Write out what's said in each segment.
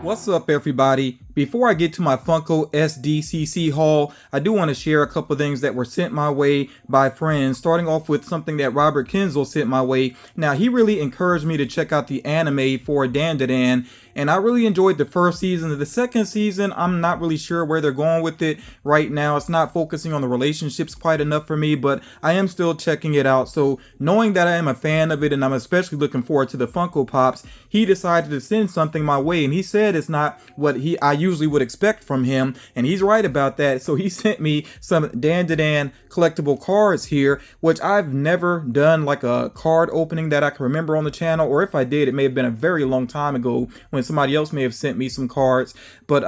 What's up, everybody? Before I get to my Funko SDCC haul, I do want to share a couple of things that were sent my way by friends, starting off with something that Robert Kinzel sent my way. Now, he really encouraged me to check out the anime for Dandadan, and I really enjoyed the first season. The second season, I'm not really sure where they're going with it right now. It's not focusing on the relationships quite enough for me, but I am still checking it out. So knowing that I am a fan of it, and I'm especially looking forward to the Funko Pops, he decided to send something my way, and he said it's not what I usually would expect from him, and he's right about that. So he sent me some Dandadan collectible cards here, which I've never done like a card opening that I can remember on the channel, or if I did, it may have been a very long time ago when somebody else may have sent me some cards. But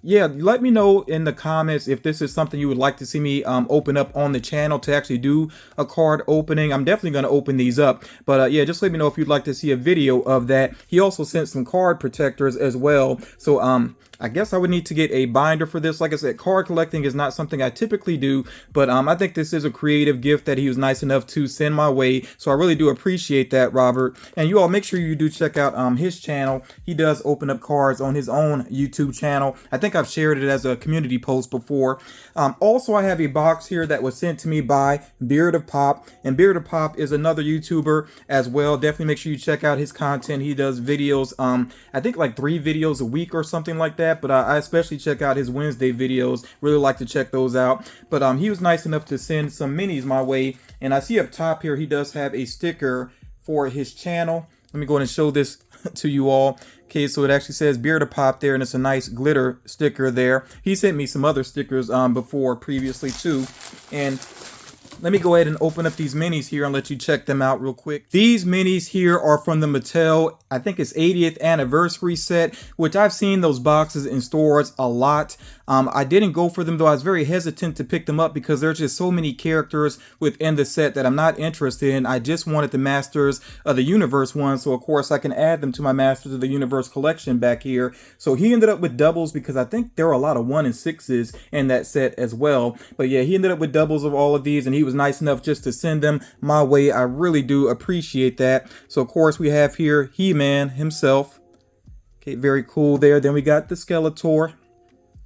yeah, let me know in the comments if this is something you would like to see me open up on the channel, to actually do a card opening. I'm definitely going to open these up, but yeah, just let me know if you'd like to see a video of that. He also sent some card protectors as well, so I guess I would need to get a binder for this. Like I said, card collecting is not something I typically do, but I think this is a creative gift that he was nice enough to send my way, so I really do appreciate that, Robert. And you all make sure you do check out his channel. He does open up cards on his own YouTube channel. I think I've shared it as a community post before. Also, I have a box here that was sent to me by Beard of Pop, and Beard of Pop is another YouTuber as well. Definitely make sure you check out his content. He does videos, I think like 3 videos a week or something like that, but I especially check out his Wednesday videos. Really like to check those out. But he was nice enough to send some minis my way, and I see up top here he does have a sticker for his channel. Let me go ahead and show this to you all. Okay, so it actually says Beard of Pop there, and it's a nice glitter sticker there. He sent me some other stickers previously too. And let me go ahead and open up these minis here and let you check them out real quick. These minis here are from the Mattel, I think it's 80th anniversary set, which I've seen those boxes in stores a lot. I didn't go for them though. I was very hesitant to pick them up because there's just so many characters within the set that I'm not interested in. I just wanted the Masters of the Universe ones, so of course I can add them to my Masters of the Universe collection back here. So he ended up with doubles because I think there are a lot of 1 and 6s in that set as well. But yeah, he ended up with doubles of all of these, and he was nice enough just to send them my way. I really do appreciate that. So of course we have here He-Man himself. Okay, very cool there. Then we got the Skeletor,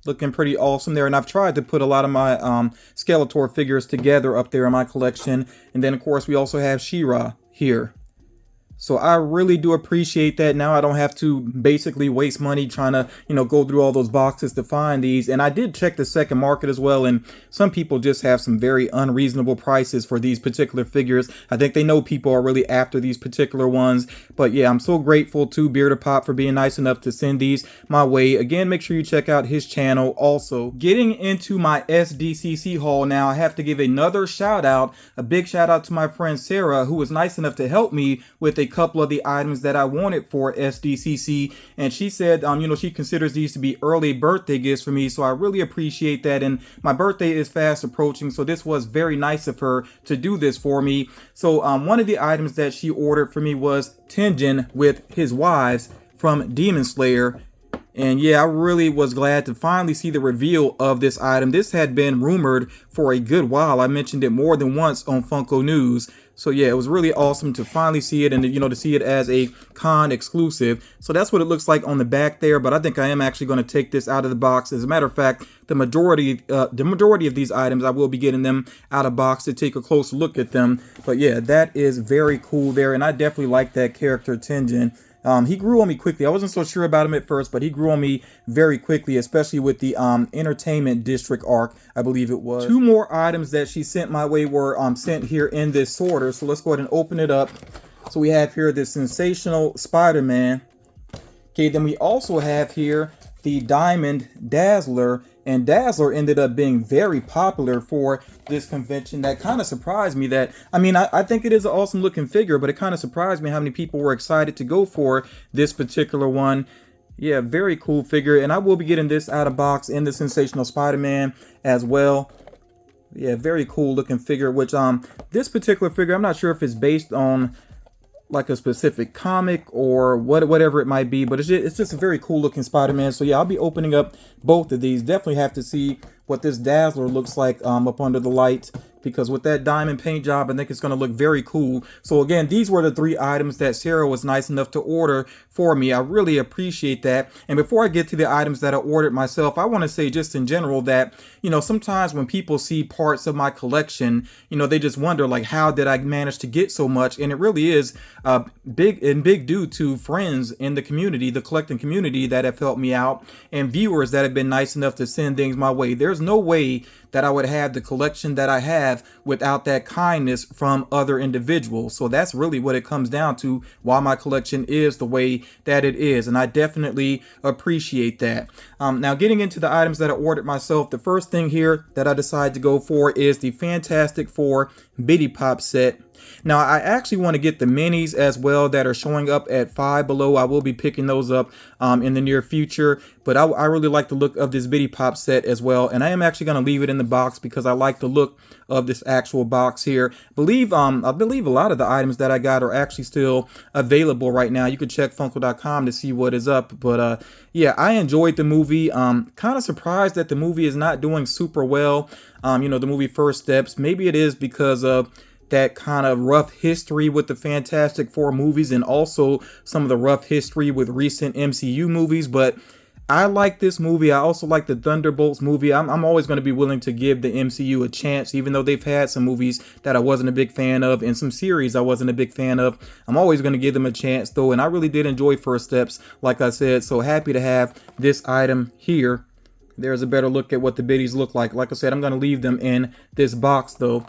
looking pretty awesome there. And I've tried to put a lot of my Skeletor figures together up there in my collection. And then of course we also have She-Ra here. So I really do appreciate that. Now I don't have to basically waste money trying to, go through all those boxes to find these. And I did check the second market as well, and some people just have some very unreasonable prices for these particular figures. I think they know people are really after these particular ones. But yeah, I'm so grateful to Beard of Pop for being nice enough to send these my way. Again, make sure you check out his channel. Also, getting into my SDCC haul now, I have to give another shout out, a big shout out to my friend Sarah, who was nice enough to help me with a couple of the items that I wanted for SDCC, and she said she considers these to be early birthday gifts for me, so I really appreciate that. And my birthday is fast approaching, so this was very nice of her to do this for me. So one of the items that she ordered for me was Tenjin with his wives from Demon Slayer. And yeah, I really was glad to finally see the reveal of this item. This had been rumored for a good while. I mentioned it more than once on Funko News. So yeah, it was really awesome to finally see it, and to see it as a con exclusive. So that's what it looks like on the back there. But I think I am actually going to take this out of the box. As a matter of fact, the majority of these items, I will be getting them out of box to take a closer look at them. But yeah, that is very cool there, and I definitely like that character Tenjin. He grew on me quickly. I wasn't so sure about him at first, but he grew on me very quickly, especially with the Entertainment District arc, I believe it was. 2 more items that she sent my way were sent here in this sorter. So let's go ahead and open it up. So we have here the Sensational Spider-Man. Okay, then we also have here the Diamond Dazzler. And Dazzler ended up being very popular for this convention. That kind of surprised me. I think it is an awesome looking figure, but it kind of surprised me how many people were excited to go for this particular one. Yeah, very cool figure. And I will be getting this out of box in the Sensational Spider-Man as well. Yeah, very cool looking figure, which this particular figure, I'm not sure if it's based on like a specific comic or whatever it might be, but it's just a very cool looking Spider-Man. So yeah, I'll be opening up both of these. Definitely have to see what this Dazzler looks like up under the light. because with that diamond paint job, I think it's going to look very cool. So again, these were the 3 items that Sarah was nice enough to order for me. I really appreciate that. And before I get to the items that I ordered myself, I want to say just in general that, you know, sometimes when people see parts of my collection, you know, they just wonder like, how did I manage to get so much? And it really is big due to friends in the community, the collecting community, that have helped me out, and viewers that have been nice enough to send things my way. There's no way that I would have the collection that I have without that kindness from other individuals. So that's really what it comes down to, why my collection is the way that it is. And I definitely appreciate that. Now getting into the items that I ordered myself, the first thing here that I decided to go for is the Fantastic Four Bitty Pop set. Now I actually want to get the minis as well that are showing up at Five Below. I will be picking those up in the near future, but I really like the look of this Bitty Pop set as well, and I am actually going to leave it in the box because I like the look of this actual box here. I believe a lot of the items that I got are actually still available right now. You can check Funko.com to see what is up, but yeah, I enjoyed the movie. Kind of surprised that the movie is not doing super well. You know, the movie First Steps. Maybe it is because of that kind of rough history with the Fantastic Four movies, and also some of the rough history with recent MCU movies. But I like this movie. I also like the Thunderbolts movie. I'm always going to be willing to give the MCU a chance, even though they've had some movies that I wasn't a big fan of and some series I wasn't a big fan of. I'm always going to give them a chance though, and I really did enjoy First Steps, like I said. So happy to have this item here. There's a better look at what the biddies look like. Like I said, I'm going to leave them in this box though.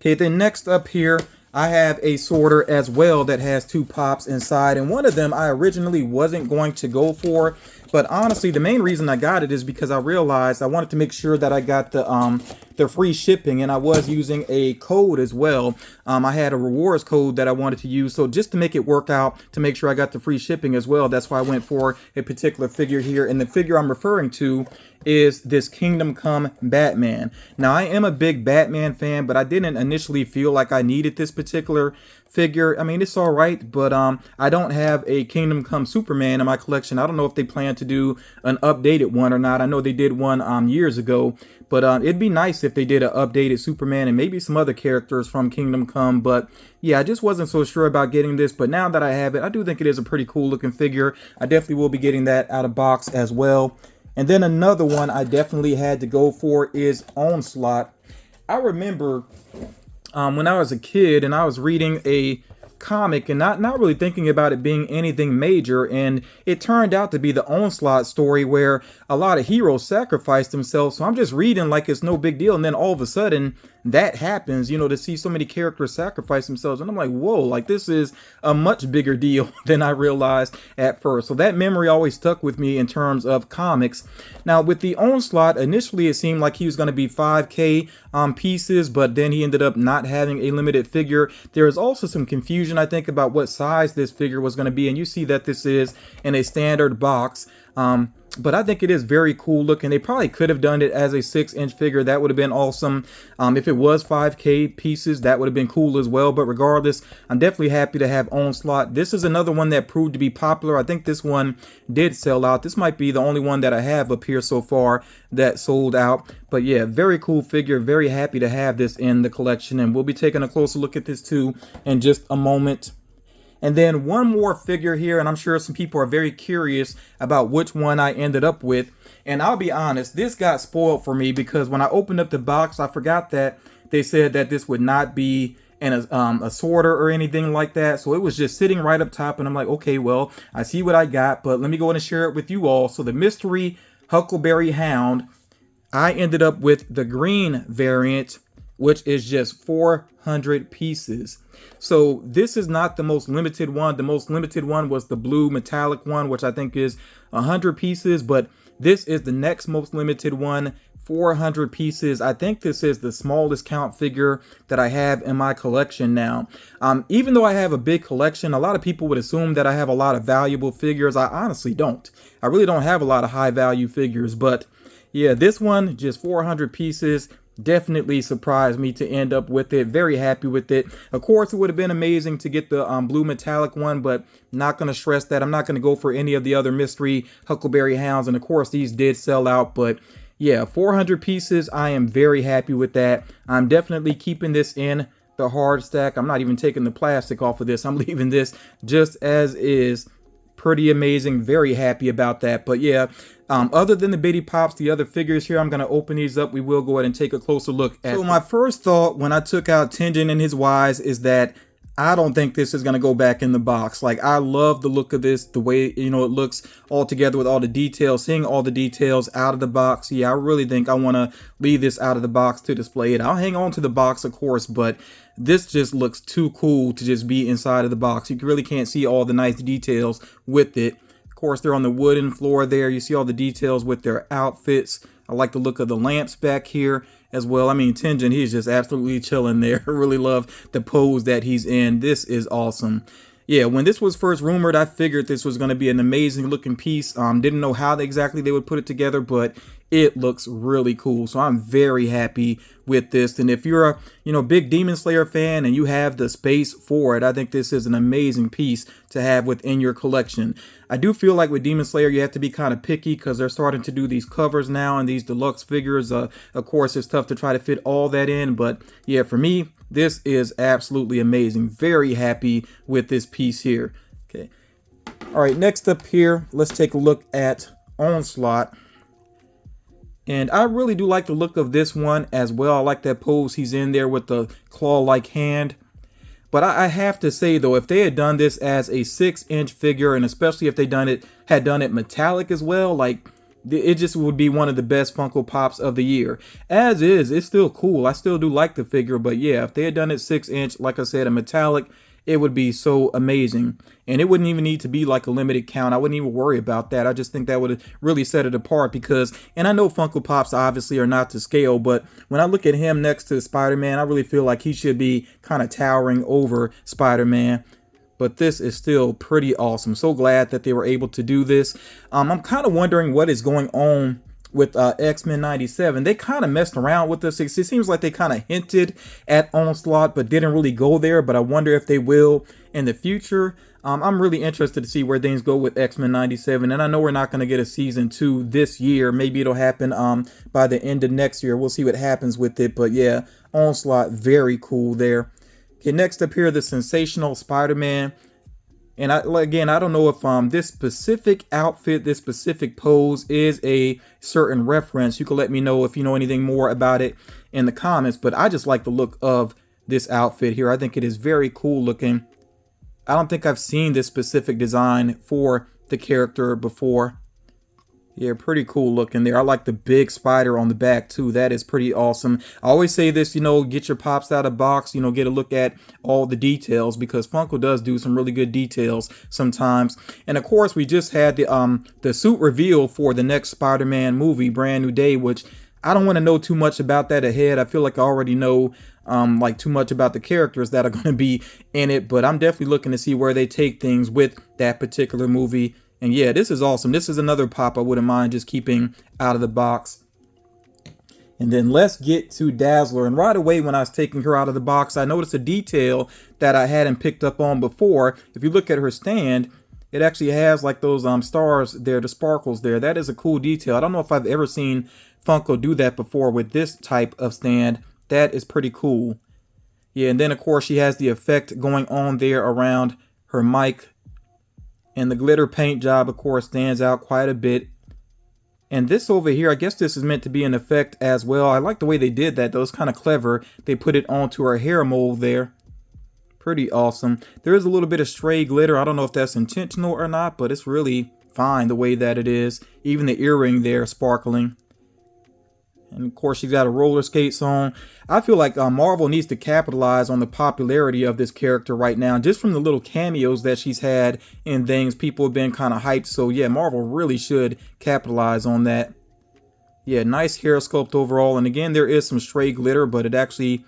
Okay, then next up here, I have a sorter as well that has 2 pops inside, and one of them I originally wasn't going to go for, but honestly the main reason I got it is because I realized I wanted to make sure that I got the free shipping, and I was using a code as well. I had a rewards code that I wanted to use, so just to make it work out, to make sure I got the free shipping as well, that's why I went for a particular figure here. And the figure I'm referring to is this Kingdom Come Batman. Now I am a big Batman fan, but I didn't initially feel like I needed this particular figure. I mean, it's all right, but I don't have a Kingdom Come Superman in my collection. I don't know if they plan to do an updated one or not. I know they did one years ago, but it'd be nice if they did an updated Superman and maybe some other characters from Kingdom Come. But yeah, I just wasn't so sure about getting this, but now that I have it, I do think it is a pretty cool looking figure. I definitely will be getting that out of box as well. And then another one I definitely had to go for is Onslaught. I remember when I was a kid and I was reading a comic and not really thinking about it being anything major, and it turned out to be the Onslaught story where a lot of heroes sacrificed themselves. So I'm just reading like it's no big deal, and then all of a sudden that happens, you know, to see so many characters sacrifice themselves, and I'm like, whoa, like this is a much bigger deal than I realized at first. So that memory always stuck with me in terms of comics. Now with the Onslaught, initially it seemed like he was going to be 5K pieces, but then he ended up not having a limited figure. There is also some confusion, I think, about what size this figure was going to be, and you see that this is in a standard box. But I think it is very cool looking. They probably could have done it as a 6-inch figure. That would have been awesome. If it was 5K pieces, that would have been cool as well. But regardless, I'm definitely happy to have Onslaught. This is another one that proved to be popular. I think this one did sell out. This might be the only one that I have up here so far that sold out. But yeah, very cool figure. Very happy to have this in the collection. And we'll be taking a closer look at this too in just a moment. And then one more figure here, and I'm sure some people are very curious about which one I ended up with. And I'll be honest, this got spoiled for me because when I opened up the box, I forgot that they said that this would not be in a sorter or anything like that. So it was just sitting right up top, and I'm like, okay, well, I see what I got, but let me go and share it with you all. So the Mystery Huckleberry Hound, I ended up with the green variant, which is just 400 pieces. So this is not the most limited one. The most limited one was the blue metallic one, which I think is 100 pieces, but this is the next most limited one, 400 pieces. I think this is the smallest count figure that I have in my collection now. Even though I have a big collection, a lot of people would assume that I have a lot of valuable figures. I honestly don't. I really don't have a lot of high value figures, but yeah, this one, just 400 pieces. Definitely surprised me to end up with it. Very happy with it. Of course, it would have been amazing to get the blue metallic one, but not going to stress that. I'm not going to go for any of the other mystery Huckleberry Hounds. And of course, these did sell out, but yeah, 400 pieces. I am very happy with that. I'm definitely keeping this in the hard stack. I'm not even taking the plastic off of this. I'm leaving this just as is. Pretty amazing. Very happy about that. But yeah, other than the Bitty Pops, the other figures here, I'm going to open these up. We will go ahead and take a closer look at. So my first thought when I took out Tenjin and his Wise is that I don't think this is going to go back in the box. Like, I love the look of this, the way, you know, it looks all together with all the details, seeing all the details out of the box. Yeah, I really think I want to leave this out of the box to display it. I'll hang on to the box, of course, but this just looks too cool to just be inside of the box. You really can't see all the nice details with it. Of course, they're on the wooden floor there. You see all the details with their outfits. I like the look of the lamps back here as well. I mean, Tenjin, he's just absolutely chilling there. I really love the pose that he's in. This is awesome. Yeah, when this was first rumored, I figured this was going to be an amazing looking piece. Didn't know how exactly they would put it together, but it looks really cool. So I'm very happy with this. And if you're a, you know, big Demon Slayer fan and you have the space for it, I think this is an amazing piece to have within your collection. I do feel like with Demon Slayer, you have to be kind of picky because they're starting to do these covers now and these deluxe figures. Of course, it's tough to try to fit all that in. But yeah, for me, this is absolutely amazing. Very happy with this piece here. Okay. All right, next up here, let's take a look at Onslaught. And I really do like the look of this one as well. I like that pose he's in there with the claw-like hand. But I have to say, though, if they had done this as a 6-inch figure, and especially if they had done it metallic as well, like, it just would be one of the best Funko Pops of the year. As is, it's still cool. I still do like the figure, but yeah, if they had done it 6-inch, like I said, a metallic, it would be so amazing. And it wouldn't even need to be like a limited count. I wouldn't even worry about that. I just think that would really set it apart because, and I know Funko Pops obviously are not to scale, but when I look at him next to Spider-Man, I really feel like he should be kind of towering over Spider-Man. But this is still pretty awesome. So glad that they were able to do this. I'm kind of wondering what is going on with X-Men 97. They kind of messed around with this. It seems like they kind of hinted at Onslaught, but didn't really go there. But I wonder if they will in the future. I'm really interested to see where things go with X-Men 97. And I know we're not going to get a season 2 this year. Maybe it'll happen by the end of next year. We'll see what happens with it. But yeah, Onslaught, very cool there. Okay, next up here, the Sensational Spider-Man. And again, I don't know if this specific outfit, this specific pose is a certain reference. You can let me know if you know anything more about it in the comments. But I just like the look of this outfit here. I think it is very cool looking. I don't think I've seen this specific design for the character before. Yeah, pretty cool looking there. I like the big spider on the back too. That is pretty awesome. I always say this, you know, get your pops out of box, you know, get a look at all the details because Funko does do some really good details sometimes. And of course, we just had the suit reveal for the next Spider-Man movie, Brand New Day, which I don't want to know too much about that ahead. I feel like I already know like too much about the characters that are going to be in it, but I'm definitely looking to see where they take things with that particular movie. And yeah, this is awesome. This is another pop I wouldn't mind just keeping out of the box. And then let's get to Dazzler. And right away when I was taking her out of the box, I noticed a detail that I hadn't picked up on before. If you look at her stand, it actually has like those stars there, the sparkles there. That is a cool detail. I don't know if I've ever seen Funko do that before with this type of stand. That is pretty cool. Yeah, and then of course she has the effect going on there around her mic. And the glitter paint job, of course, stands out quite a bit. And this over here, I guess this is meant to be an effect as well. I like the way they did that, though. It's kind of clever. They put it onto her hair mold there. Pretty awesome. There is a little bit of stray glitter. I don't know if that's intentional or not, but it's really fine the way that it is. Even the earring there sparkling. And of course, she's got a roller skates on. I feel like Marvel needs to capitalize on the popularity of this character right now. Just from the little cameos that she's had in things, people have been kind of hyped. So yeah, Marvel really should capitalize on that. Yeah, nice hair sculpt overall. And again, there is some stray glitter, but it actually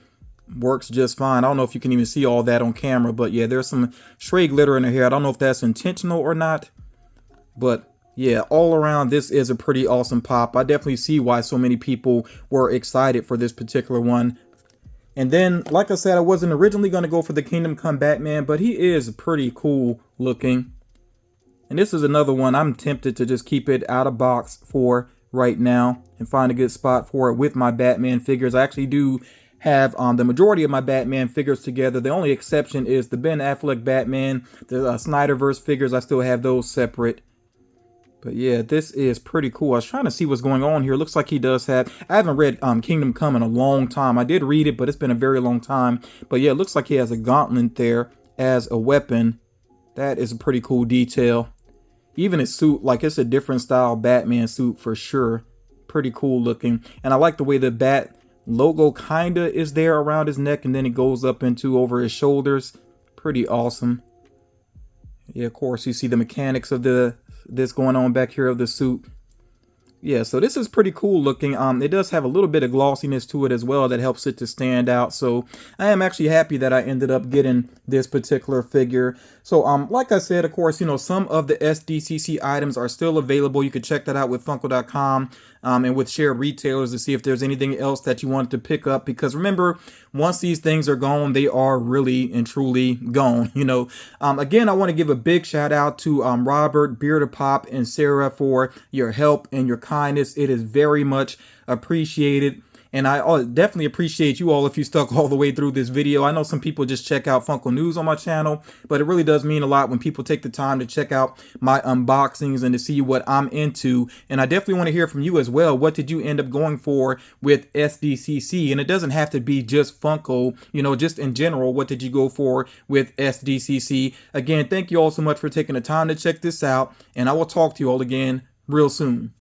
works just fine. I don't know if you can even see all that on camera, but yeah, there's some stray glitter in her hair. I don't know if that's intentional or not, but yeah, all around, this is a pretty awesome pop. I definitely see why so many people were excited for this particular one. And then, like I said, I wasn't originally going to go for the Kingdom Come Batman, but he is pretty cool looking. And this is another one I'm tempted to just keep it out of box for right now and find a good spot for it with my Batman figures. I actually do have the majority of my Batman figures together. The only exception is the Ben Affleck Batman, the Snyderverse figures. I still have those separate. But yeah, this is pretty cool. I was trying to see what's going on here. Looks like he does have... I haven't read Kingdom Come in a long time. I did read it, but it's been a very long time. But yeah, it looks like he has a gauntlet there as a weapon. That is a pretty cool detail. Even his suit, like it's a different style Batman suit for sure. Pretty cool looking. And I like the way the Bat logo kinda is there around his neck and then it goes up into over his shoulders. Pretty awesome. Yeah, of course you see the mechanics of this going on back here of the suit. Yeah, so this is pretty cool looking. It does have a little bit of glossiness to it as well that helps it to stand out. So I am actually happy that I ended up getting this particular figure. So like I said, of course, you know, some of the SDCC items are still available. You can check that out with Funko.com and with shared retailers to see if there's anything else that you wanted to pick up. Because remember, once these things are gone, they are really and truly gone. You know, again, I want to give a big shout out to Robert, Bearded Pop, and Sarah for your help and your kindness. It is very much appreciated. And I definitely appreciate you all if you stuck all the way through this video. I know some people just check out Funko News on my channel, but it really does mean a lot when people take the time to check out my unboxings and to see what I'm into. And I definitely want to hear from you as well. What did you end up going for with SDCC? And it doesn't have to be just Funko, you know, just in general, what did you go for with SDCC? Again, thank you all so much for taking the time to check this out. And I will talk to you all again real soon.